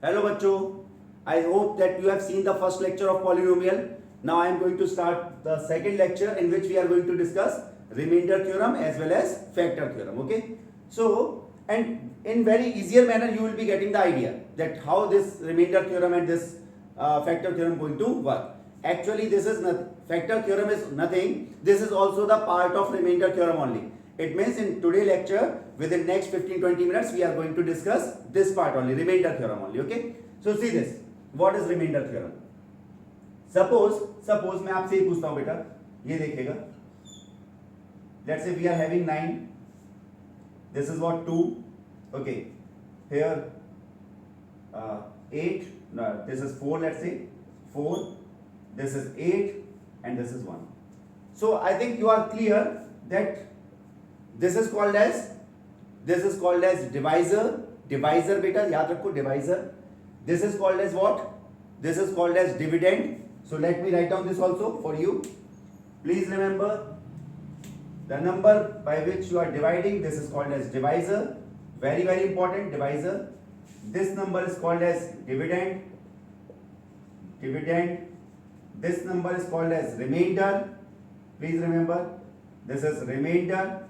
Hello बच्चों, I hope that you have seen the first lecture of polynomial. Now I am going to start the second lecture in which we are going to discuss remainder theorem as well as factor theorem. Okay, so and in very easier manner you will be getting the idea that how this remainder theorem and this factor theorem going to work. Actually this is not, factor theorem is nothing, this is also the part of remainder theorem only. It means in today lecture within next 15-20 minutes we are going to discuss this part only, remainder theorem only. Okay, so see this, what is remainder theorem? Suppose मैं आपसे ही पूछता हूं बेटा, ये देखिएगा, let's say we are having 9, this is what 2, okay, here 8, no, this is 4, let's say 4, this is 8 and this is 1. So I think you are clear that this is called as divisor बेटा, याद रखो divisor. This is called as what? This is called as dividend. So let me write down this also for you. Please remember the number by which you are dividing, this is called as divisor. Very very important, divisor. This number is called as dividend. This number is called as remainder. Please remember, this is remainder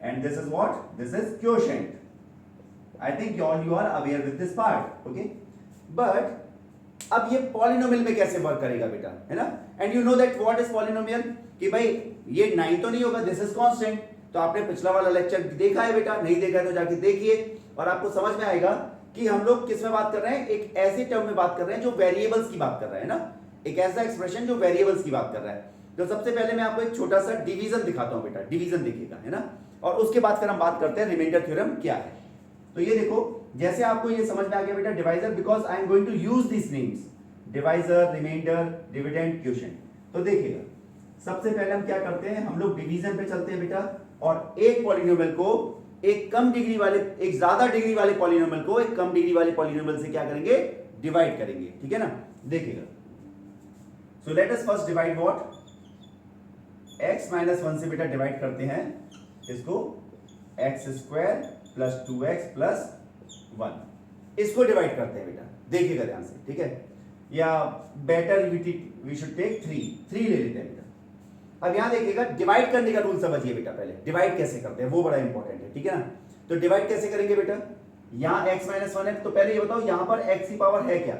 and this is what? This is quotient. I think all you are aware with this part, okay? But अब ये polynomial में कैसे work करेगा बेटा, है ना? And you know that what is polynomial, कि भाई ये 9 तो नहीं होगा, दिस इज कांस्टेंट. तो आपने पिछला वाला लेक्चर देखा है बेटा, नहीं देखा है तो जाके देखिए और आपको समझ में आएगा कि हम लोग किस में बात कर रहे हैं. एक ऐसे टर्म में बात कर रहे हैं जो वेरिएबल्स की बात कर रहे हैं ना, एक ऐसा एक्सप्रेशन जो वेरिएबल्स की बात कर रहा है. तो सबसे पहले मैं आपको एक छोटा सा डिवीजन दिखाता हूं बेटा, डिवीजन देखिएगा, है ना, और उसके बाद फिर हम बात करते हैं रिमाइंडर थ्योरम क्या है. तो ये देखो, जैसे आपको ये समझ में आ गया बेटा, divisor, because I am going to use this names, divisor, remainder, dividend, quotient. तो देखिएगा, सबसे पहले हम क्या करते हैं, हम लोग डिवीजन पे चलते हैं बेटा, और एक पॉलिनोमियल को एक कम डिग्री वाले, एक ज्यादा डिग्री वाले पॉलिनोमियल को एक कम डिग्री वाले पॉलिनोमियल से क्या करेंगे, डिवाइड करेंगे. ठीक है ना, देखिएगा. So let us first divide what, x minus 1 से बेटा डिवाइड करते हैं इसको, x square plus 2x plus 1, इसको डिवाइड करते हैं बेटा. देखिएगा ध्यान से, ठीक है, या बेटर वी शुड टेक 3 ले लेते हैं बेटा. अब यहां देखिएगा, डिवाइड करने का रूल समझिए बेटा. पहले डिवाइड कैसे करते हैं वो बड़ा इंपॉर्टेंट है, ठीक है ना. तो डिवाइड कैसे करेंगे बेटा, यहां x माइनस 1 है, तो पहले ये बताओ यहां पर x की पावर है क्या.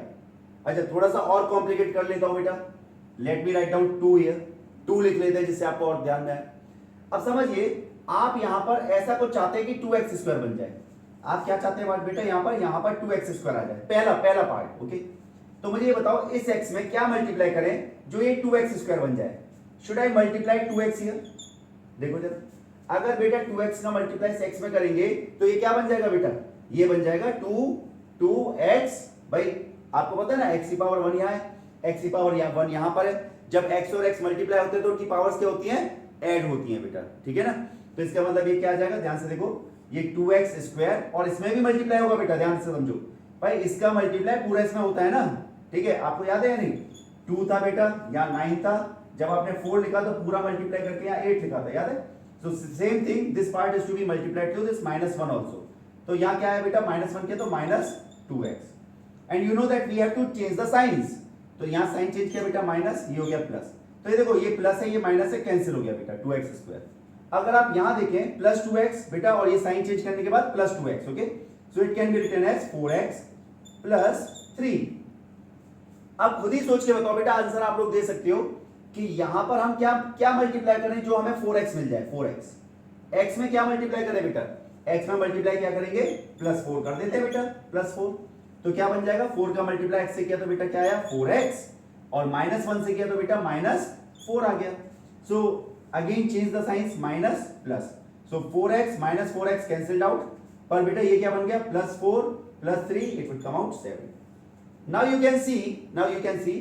अच्छा, थोड़ा सा और कॉम्प्लिकेट कर लेता हूं बेटा, let me write down 2 here, 2 लिख लेते हैं जिससे आपको और ध्यान में आए. अब समझिए, आप यहां पर ऐसा कुछ चाहते हैं कि 2x स्क्वायर बन जाए. आप क्या चाहते हैं बेटा, यहां पर 2x स्क्वायर आ जाए, पहला पार्ट. ओके, तो मुझे ये बताओ, इस x में क्या मल्टीप्लाई करें जो ये 2x स्क्वायर बन जाए. Should I multiply 2x here. देखो जरा, अगर बेटा 2x का मल्टीप्लाई x में करेंगे तो ये क्या बन जाएगा बेटा, ये बन जाएगा 2x. भाई आपको पता है ना, x की पावर 1 यहां है, x की पावर 1 यहां पर है. जब x और x मल्टीप्लाई होते हैं तो उनकी पावर्स क्या होती हैं, ऐड होती हैं बेटा. ठीक है ना, तो इसका मतलब ये क्या आ जाएगा, ध्यान से देखो, ये 2x स्क्वायर, और इसमें भी मल्टीप्लाई होगा बेटा, ध्यान से समझो भाई, इसका मल्टीप्लाई पूरा इसमें होता है ना. ठीक है, आपको याद है या नहीं, 2 था बेटा, यहाँ 9 था, जब आपने 4 लिखा तो पूरा मल्टीप्लाई करके यहाँ 8 लिखा था, याद है. So same thing, this part is to be multiplied to this -1 also. तो यहाँ क्या है बेटा, -1 के तो -2x, and you know that we have to change the signs. तो यहाँ साइन चेंज किया बेटा, माइनस, ये हो गया प्लस. तो ये देखो, ये प्लस है, ये माइनस है, कैंसिल हो गया बेटा, 2x स्क्वायर. अगर आप यहां देखें, प्लस 2x बेटा, और ये साइन चेंज करने के बाद plus 2x. Okay, so it can be written as 4x plus 3. अब खुद ही सोच के बताओ बेटा, आंसर आप लोग दे सकते हो कि यहां पर हम क्या मल्टीप्लाई करें जो हमें 4x मिल जाए. 4x, x में क्या मल्टीप्लाई करें बेटा, x में मल्टीप्लाई क्या करेंगे, प्लस 4 कर देते हैं बेटा, प्लस 4. तो क्या बन जाएगा, 4 का मल्टीप्लाई x से किया तो बेटा क्या आया, 4x, और -1 से किया तो बेटा -4 आ गया. So again change the science, minus plus. So 4x minus 4x cancelled out, पर बेटा ये क्या बन गया, +4 + 3, it will come out 7. Now you can see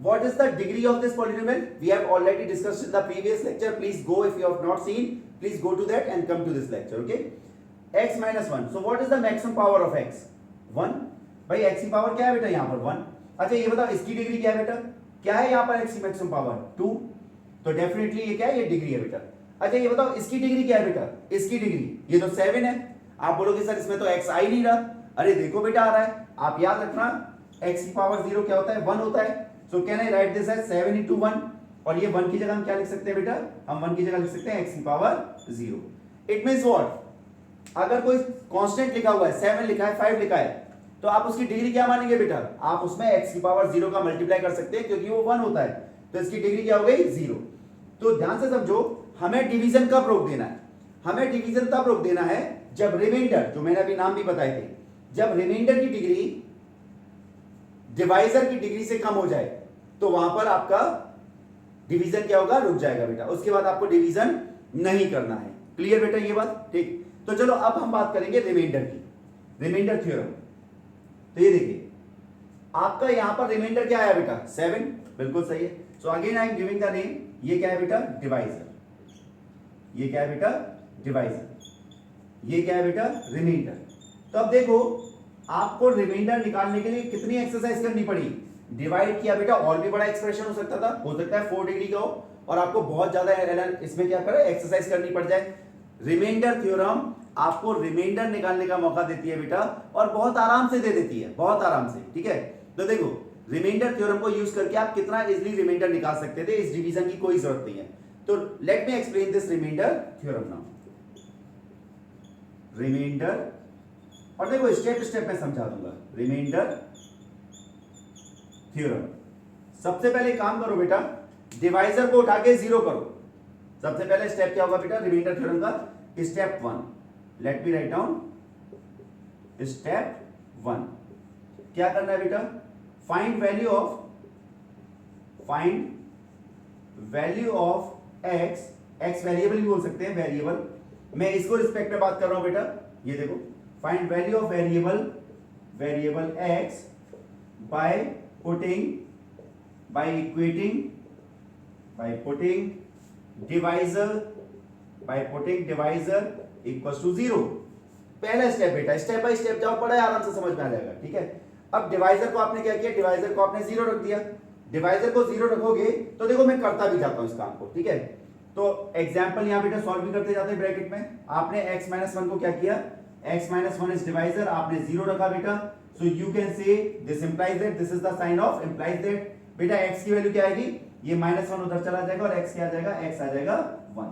what is the degree of this polynomial. We have already discussed in the previous lecture. Please go, if you have not seen, please go to that and come to this lecture. Okay, x minus 1. So what is the maximum power of x? 1. भाई x की power क्या है बेटा, यहाँ पर 1. अच्छा, ये बताओ इसकी डिग्री क्या है बेटा, क्या है यहाँ पर x की मैक्सिमम पावर 2. तो डेफिनेटली ये क्या है, ये डिग्री है बेटा. अच्छा, ये बताओ इसकी डिग्री क्या है बेटा, इसकी डिग्री ये तो 7 है. आप बोलोगे सर इसमें तो x आ ही नहीं रहा. अरे देखो बेटा, आ रहा है. आप याद रखना, x की पावर 0 क्या होता है 1 होता है. So can I write this as 7 into 1 और ये 1 की जगह हम क्या लिख सकते हैं बेटा, हम 1 की जगह लिख सकते हैं x की पावर 0. इट मींस व्हाट, अगर कोई कांस्टेंट लिखा हुआ है 7 लिखा है 5 लिखा है तो आप उसकी डिग्री क्या मानेंगे बेटा, आप उसमें x की पावर 0 का मल्टीप्लाई कर सकते हैं क्योंकि वो 1 होता है, तो इसकी डिग्री क्या हो गई 0. तो ध्यान से समझो, हमें डिवीजन कब रोक देना है, हमें डिवीजन तब रोक देना है जब रिमाइंडर, जो मैंने अभी नाम भी बताए थे, जब रिमाइंडर की डिग्री डिवाइजर की डिग्री से कम हो जाए तो वहां पर आपका डिवीजन क्या होगा, रुक जाएगा बेटा. उसके बाद आपको डिवीजन नहीं करना है. क्लियर बेटा ये बात, ठीक. तो चलो अब हम बात करेंगे रिमाइंडर की, रिमाइंडर थ्योरम. तो ये देखिए आपका यहां पर रिमाइंडर क्या आया बेटा 7, बिल्कुल सही है. So again I am giving the name, ये क्या है बेटा डिवाइजर, ये क्या है बेटा डिवाइजर, ये क्या है बेटा रिमाइंडर. तो अब देखो आपको रिमाइंडर निकालने के लिए कितनी एक्सरसाइज करनी पड़ी, डिवाइड किया बेटा, और भी बड़ा एक्सप्रेशन हो सकता था, हो सकता है 4 डिग्री का हो और आपको बहुत ज्यादा इसमें क्या करे एक्सरसाइज करनी पड़ जाए. रिमाइंडर थ्योरम आपको रिमाइंडर निकालने का मौका देती है बेटा और बहुत आराम से दे देती है, बहुत आराम से, ठीक है. तो देखो रिमाइंडर थ्योरम को यूज करके आप कितना इजीली रिमाइंडर निकाल सकते थे, इस डिवीजन की कोई जरूरत नहीं है. तो let me explain this remainder theorem now. Remainder, और देखो स्टेप स्टेप में समझा दूंगा. रिमाइंडर थ्योरम, सबसे पहले काम करो बेटा, डिवाइजर को उठा के 0 करो. सबसे पहले स्टेप क्या होगा बेटा रिमाइंडर थ्योरम का, step 1. Let me write down step 1. क्या करना है बेटा, find value of x, x variable भी बोल सकते हैं, वेरिएबल, मैं इसको रिस्पेक्ट में बात कर रहा हूं बेटा. ये देखो find value of variable x by putting divisor equals to 0. पहला स्टेप बेटा, स्टेप बाय स्टेप जाओ, बड़ा आराम से समझ में आ जाएगा, ठीक है. अब डिवाइजर को आपने क्या किया, डिवाइजर को आपने 0 रख दिया. डिवाइजर को 0 रखोगे तो देखो मैं करता भी जाता हूं इस काम को, ठीक है. तो एग्जांपल यहां बेटा सॉल्व भी करते जाते हैं ब्रैकेट में. आपने x - 1 को क्या किया, x - 1 इज डिवाइजर, आपने 0 रखा बेटा. So you can say this implies that, this is the sign of implies that. बेटा x की वैल्यू क्या आएगी, ये -1 उधर चला जाएगा और x क्या आ जाएगा, x आ जाएगा 1.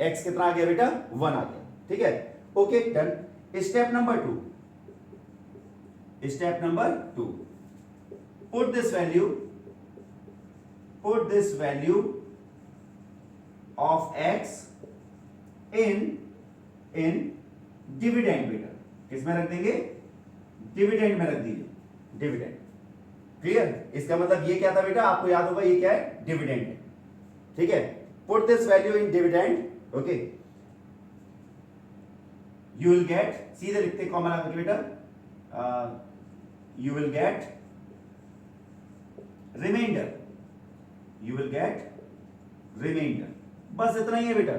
x कितना आ गया बेटा 1 आ गया, ठीक है. Okay done. Step number 2, put this value of x in dividend बेटा. किसमें रख देंगे, डिविडेंड में रख दीजिए, डिविडेंड. क्लियर, इसका मतलब ये क्या था बेटा, आपको याद होगा ये क्या है, डिविडेंड है, ठीक है. Put this value in dividend, okay. You will get, सीधे लिखते कॉमन लगा के बेटा, you will get remainder, बस इतना ही है बेटा,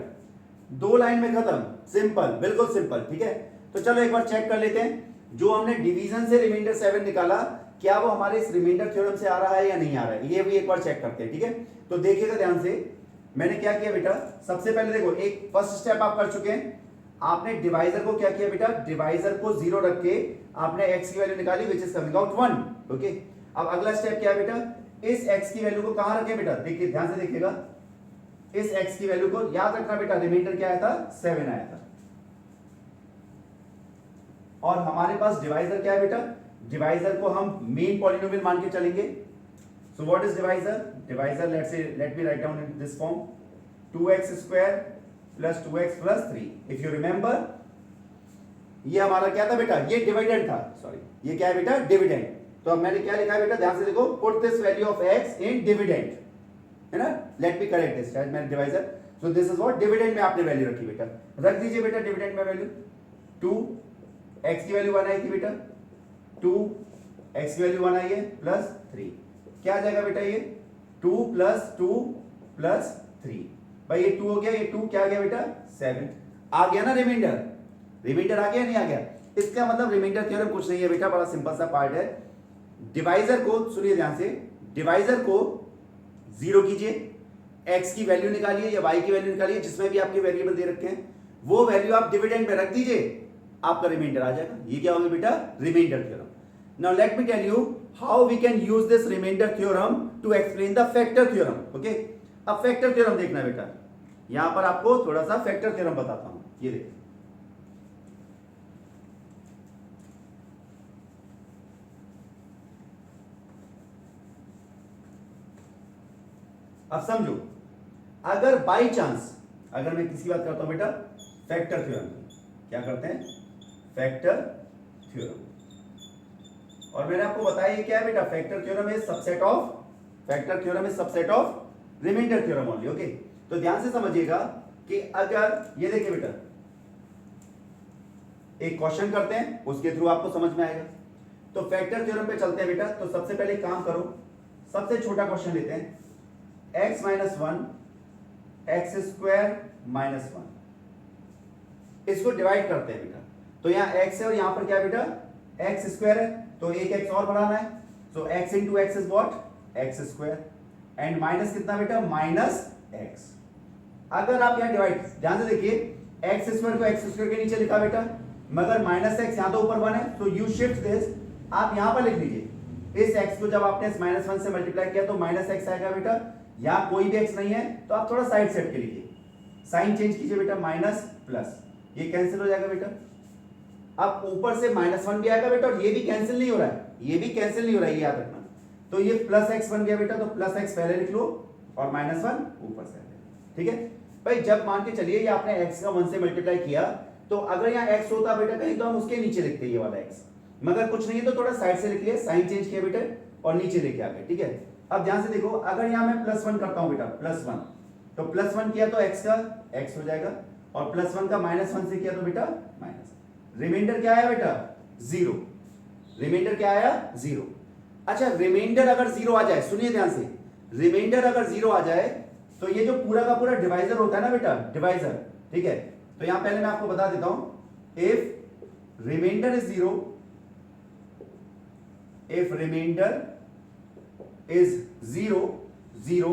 2 लाइन में खत्म, सिंपल, बिल्कुल सिंपल, ठीक है. तो चलो एक बार चेक कर लेते हैं, जो हमने डिवीजन से रिमाइंडर 7 निकाला क्या वो हमारे इस रिमाइंडर थ्योरम से आ रहा है या नहीं आ रहा है, ये भी एक बार चेक करते हैं, ठीक है. तो देखिएगा ध्यान से, मैंने क्या किया बेटा, सबसे पहले देखो एक फर्स्ट स्टेप आप कर चुके हैं. आपने डिवाइजर को क्या किया बेटा, डिवाइजर को 0 रख के आपने x की वैल्यू निकाली which is coming out 1. Okay, अब अगला स्टेप क्या है बेटा, इस x की वैल्यू को कहां रखें बेटा, देखिए ध्यान से देखिएगा, इस x की वैल्यू को याद रखना बेटा, रिमाइंडर क्या आया था 7 आया था. और हमारे पास डिवाइजर क्या है बेटा, डिवाइजर को हम मेन पॉलिनोमियल मान के चलेंगे. So what is divisor, let me write down in this form, 2x square plus 2x plus 3. If you remember ये हमारा क्या था बेटा, ये डिविडेंड था, सॉरी ये क्या है बेटा, डिविडेंड. तो अब मैंने क्या लिखा है बेटा, ध्यान से देखो, put this value of x in dividend, है ना. लेट मी करेक्ट दिस, मैंने divisor. So this is what, dividend में आपने वैल्यू रखी बेटा, रख दीजिए बेटा डिविडेंड में वैल्यू 2. x की वैल्यू 1 आई थी बेटा, 2 x की वैल्यू 1 आई है प्लस 3. क्या आ जाएगा बेटा, ये 2 प्लस 3. भाई ये 2 हो गया, ये 2 क्या आ गया बेटा 7 आ गया ना. रिमाइंडर आ गया नहीं आ गया. इसका मतलब रिमाइंडर थ्योरम कुछ नहीं है बेटा, बड़ा सिंपल सा पार्ट है. डिवाइजर को सुनिए ध्यान से, डिवाइजर को 0 कीजिए, x की वैल्यू निकालिए या y की वैल्यू निकालिए, जिसमें भी आपके वेरिएबल दे रखे हैं वो वैल्यू आप डिविडेंड में रख दीजिए, आपका रिमाइंडर आ जाएगा. ये क्या होगा बेटा, remainder theorem. Now let me tell you how we can use this remainder theorem to explain the factor theorem. Okay? अब factor theorem देखना बेटा, यहां पर आपको थोड़ा सा factor theorem बताता हूं. ये देखिए, अब समझो, अगर बाई चांस, अगर मैं किसकी बात करता हूं बेटा, फैक्टर थ्योरम की. क्या करते हैं? Factor theorem. और मैंने आपको बताया ये क्या है बेटा, factor theorem is subset of, factor theorem is subset of remainder theorem only. Okay, तो ध्यान से समझिएगा कि अगर ये देखिए बेटा, एक क्वेश्चन करते हैं, उसके थ्रू आपको समझ में आएगा. तो फैक्टर थ्योरम पे चलते हैं बेटा. तो सबसे पहले काम करो, सबसे छोटा क्वेश्चन लेते हैं, x minus one x square minus one, इसको डिवाइड करते हैं बेटा. तो यहाँ x है और यहाँ पर क्या है बेटा, एक्स स्क्वायर है, तो एक x और बढ़ाना है. सो x into x is what, x square, and minus कितना बेटा, माइनस x. अगर आप यहाँ डिवाइड, ध्यान से देखिए, एक्स स्क्वायर को एक्स स्क्वायर के नीचे लिखा बेटा, मगर माइनस एक्स यहाँ तो ऊपर वन है, तो यू शिफ्ट दिस, आप यहाँ पर लिख लीजिए. इस x को जब आपने माइनस वन से मल्टीप्लाई किया तो माइनस एक्स आएगा बेटा. यहाँ कोई भी x नहीं है तो आप थोड़ा साइड सेट के लीजिए, साइन चेंज कीजिए बेटा, माइनस प्लस, ये कैंसिल हो जाएगा बेटा. अब ऊपर से माइनस वन भी आएगा बेटा, और ये भी कैंसिल नहीं हो रहा है, ये भी कैंसिल नहीं हो रहा है, ये याद रखना. तो ये प्लस एक्स बन गया बेटा, तो प्लस एक्स पहले लिख लो और माइनस वन ऊपर से. ठीक है भाई, जब मान के चलिए ये आपने x का 1 से मल्टीप्लाई किया, तो अगर यहाँ x होता बेटा कहीं तो हम उसके नीचे लिखते ये वाला x, मगर कुछ नहीं है तो थोड़ा साइड से लिख लिया, साइन चेंज किया बेटा और नीचे लेके आ गए. ठीक है, अब ध्यान से देखो, अगर यहाँ मैं प्लस वन करता हूं बेटा, प्लस वन, तो प्लस वन किया तो x का x हो जाएगा, और प्लस वन का माइनस वन से किया तो बेटा माइनस. रिमाइंडर क्या आया बेटा, जीरो. रिमाइंडर क्या आया, जीरो. अच्छा, रिमाइंडर अगर जीरो आ जाए, सुनिए ध्यान से, रिमाइंडर अगर जीरो आ जाए तो ये जो पूरा का पूरा डिवाइजर होता है ना बेटा, डिवाइजर. ठीक है, तो यहां पहले मैं आपको बता देता हूं, if remainder is zero, if remainder is 0 0,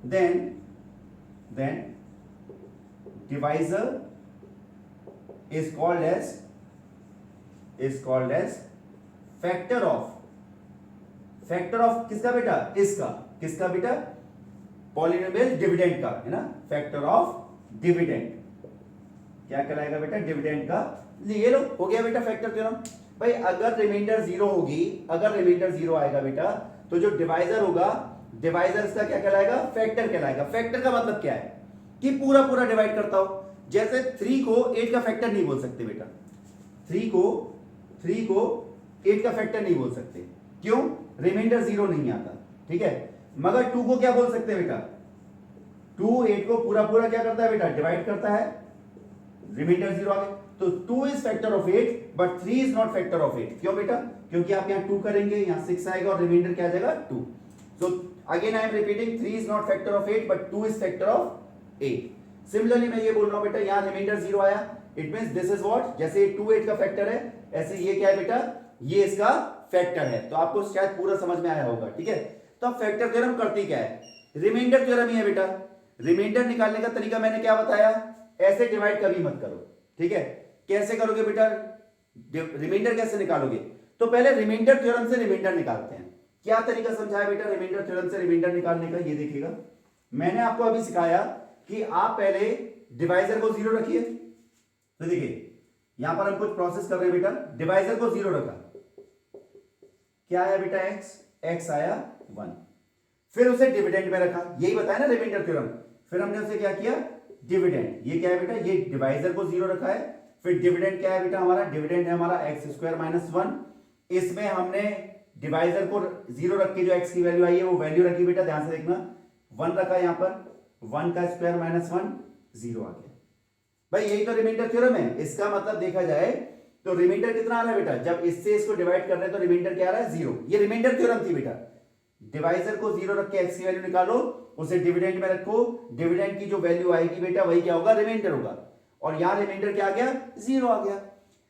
then divisor is called as factor of किसका बेटा, इसका, किसका बेटा, पॉलिनोमियल डिविडेंड का, है ना, फैक्टर ऑफ डिविडेंड. क्या कहलाएगा बेटा, डिविडेंड का. ये लो, हो गया बेटा फैक्टर थ्योरम. भाई अगर रिमाइंडर जीरो होगी, अगर रिमाइंडर जीरो आएगा बेटा, तो जो डिवाइजर होगा, डिवाइजर इसका क्या कहलाएगा, फैक्टर कहलाएगा. फैक्टर का मतलब क्या है कि पूरा पूरा डिवाइड करता हो. जैसे 3 को 8 का फैक्टर नहीं बोल सकते बेटा, 3 को 8 का फैक्टर नहीं बोल सकते. क्यों, रिमाइंडर जीरो नहीं आता. ठीक है, मगर 2 को क्या बोल सकते हैं बेटा, 2 8 को पूरा पूरा क्या करता है बेटा, डिवाइड करता है. रिमाइंडर जीरो आ गया, तो 2 is factor of 8 but 3 is not factor of 8. क्यों बेटा, क्योंकि आप यहां 2 करेंगे, यहां 6 आएगा और रिमाइंडर क्या आ जाएगा, 2. So again I am repeating, 3 is not factor of 8 but 2 is factor of 8. Similarly मैं ये बोल रहा हूं बेटा, यहां रिमाइंडर 0 आया, it means this is what, जैसे 2 8 का फैक्टर है, ऐसे ये क्या है बेटा, ये इसका फैक्टर है. तो आपको शायद पूरा समझ में आया होगा. ठीक है, तो अब फैक्टर थ्योरम करती क्या है, रिमाइंडर थ्योरम ही है बेटा. रिमाइंडर निकालने का तरीका मैंने क्या बताया, ऐसे डिवाइड कभी मत करो. ठीक है, कैसे करोगे बेटा, रिमाइंडर कैसे निकालोगे, तो पहले रिमाइंडर थ्योरम से रिमाइंडर निकालते हैं. क्या तरीका समझाया बेटा रिमाइंडर थ्योरम से रिमाइंडर निकालने का, ये देखिएगा, मैंने आपको अभी सिखाया कि आप पहले डिवाइजर को जीरो रखिए. तो देखिए यहां पर हम कुछ प्रोसेस कर रहे हैं बेटा, डिवाइजर को जीरो रखा, क्या आया बेटा, x आया 1, फिर उसे डिविडेंड में रखा, यही बताया ना रिमाइंडर थ्योरम. फिर हमने उसे क्या किया, डिविडेंड. ये क्या है बेटा, ये डिवाइजर को जीरो रखा है, फिर डिविडेंड क्या है बेटा हमारा, डिविडेंड है हमारा एक्स स्क्वायर माइनस 1. इसमें हमने डिवाइजर को जीरो रख के जो x की वैल्यू आई है वो वैल्यू रखी बेटा, ध्यान से देखना, 1 रखा यहां पर, 1 का स्क्वायर माइनस 1, 0 आ गया. भाई यही तो रिमाइंडर थ्योरम है. इसका मतलब देखा जाए तो रिमाइंडर कितना आ रहा है बेटा, जब इससे इसको डिवाइड कर रहे हैं तो रिमाइंडर क्या आ रहा है, 0. ये रिमाइंडर थ्योरम थी बेटा. डिवाइजर को 0 रख के x की वैल्यू निकालो, उसे डिविडेंड में रखो, डिविडेंड की जो वैल्यू आएगी बेटा वही क्या होगा, रिमाइंडर होगा. और यहां रिमाइंडर क्या आ गया, 0 आ गया.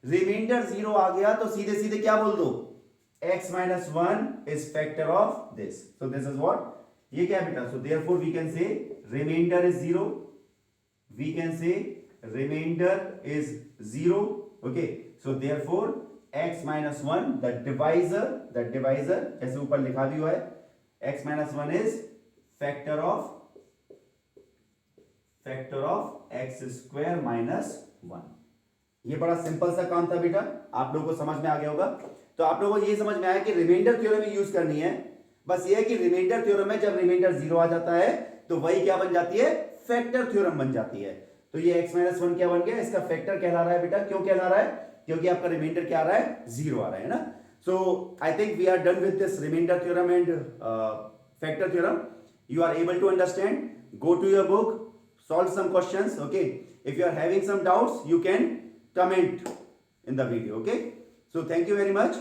रिमाइंडर 0 आ गया तो सीधे सीधे क्या बोल दो, x minus 1 is factor of this. So this is what, ये क्या है बेटा, so therefore we can say remainder is 0. We can say remainder is 0. Okay, so therefore x minus 1, the divisor जैसे ऊपर लिखा भी हुआ है, x minus 1 is factor of x square minus 1. ये बड़ा सिंपल सा काम था बेटा, आप लोगों को समझ में आ गया होगा. तो आप लोगों को ये समझ में आया कि रिमाइंडर थ्योरम यूज करनी है. बस ये है कि रिमाइंडर थ्योरम में जब रिमाइंडर 0 आ जाता है तो वही क्या बन जाती है, फैक्टर थ्योरम बन जाती है. तो ये x minus 1 क्या बन गया, इसका फैक्टर कहला रहा है बेटा. क्यों कहला रहा है, क्योंकि आपका रिमाइंडर क्या आ रहा है, 0 आ रहा है ना. So I think we are done with this remainder theorem and factor theorem. You are able to understand. Go to your book, solve some questions. Okay, if you are having some doubts, you can comment in the video. Okay, so thank you very much.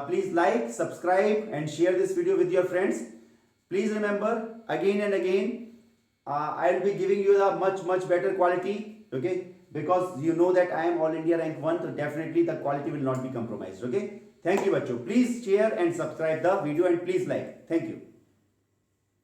Please like, subscribe and share this video with your friends. Please remember, again and again, I will be giving you the much better quality. Okay, because you know that I am all India rank 1, so definitely the quality will not be compromised. Okay, thank you bachcho. Please share and subscribe the video and please like. Thank you.